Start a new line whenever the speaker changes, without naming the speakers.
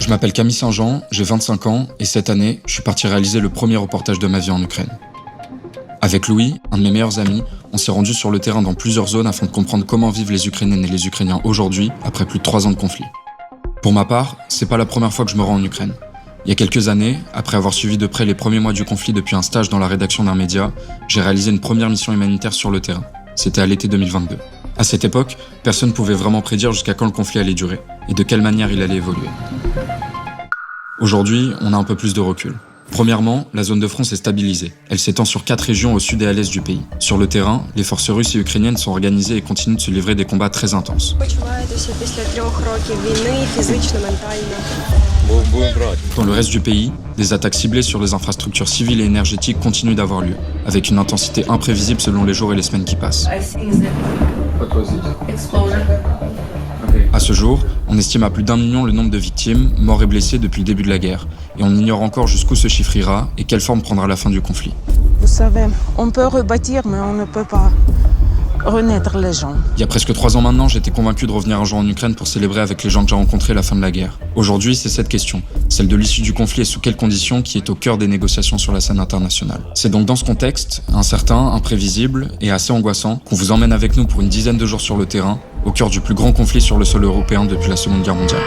Je m'appelle Camille Saint-Jean, j'ai 25 ans et cette année, je suis parti réaliser le premier reportage de ma vie en Ukraine. Avec Louis, un de mes meilleurs amis, on s'est rendu sur le terrain dans plusieurs zones afin de comprendre comment vivent les Ukrainiennes et les Ukrainiens aujourd'hui, après plus de 3 ans de conflit. Pour ma part, c'est pas la première fois que je me rends en Ukraine. Il y a quelques années, après avoir suivi de près les premiers mois du conflit depuis un stage dans la rédaction d'un média, j'ai réalisé une première mission humanitaire sur le terrain. C'était à l'été 2022. À cette époque, personne ne pouvait vraiment prédire jusqu'à quand le conflit allait durer et de quelle manière il allait évoluer. Aujourd'hui, on a un peu plus de recul. Premièrement, la zone de front s'est stabilisée. Elle s'étend sur 4 régions au sud et à l'est du pays. Sur le terrain, les forces russes et ukrainiennes sont organisées et continuent de se livrer des combats très intenses. Dans le reste du pays, des attaques ciblées sur les infrastructures civiles et énergétiques continuent d'avoir lieu, avec une intensité imprévisible selon les jours et les semaines qui passent. À ce jour, on estime à plus d'1 million le nombre de victimes, morts et blessés depuis le début de la guerre, et on ignore encore jusqu'où ce chiffre ira et quelle forme prendra la fin du conflit.
Vous savez, on peut rebâtir, mais on ne peut pas renaître les gens.
Il y a presque 3 ans maintenant, j'étais convaincu de revenir un jour en Ukraine pour célébrer avec les gens que j'ai rencontrés la fin de la guerre. Aujourd'hui, c'est cette question, celle de l'issue du conflit et sous quelles conditions, qui est au cœur des négociations sur la scène internationale. C'est donc dans ce contexte, incertain, imprévisible et assez angoissant, qu'on vous emmène avec nous pour une dizaine de jours sur le terrain, au cœur du plus grand conflit sur le sol européen depuis la Seconde Guerre mondiale.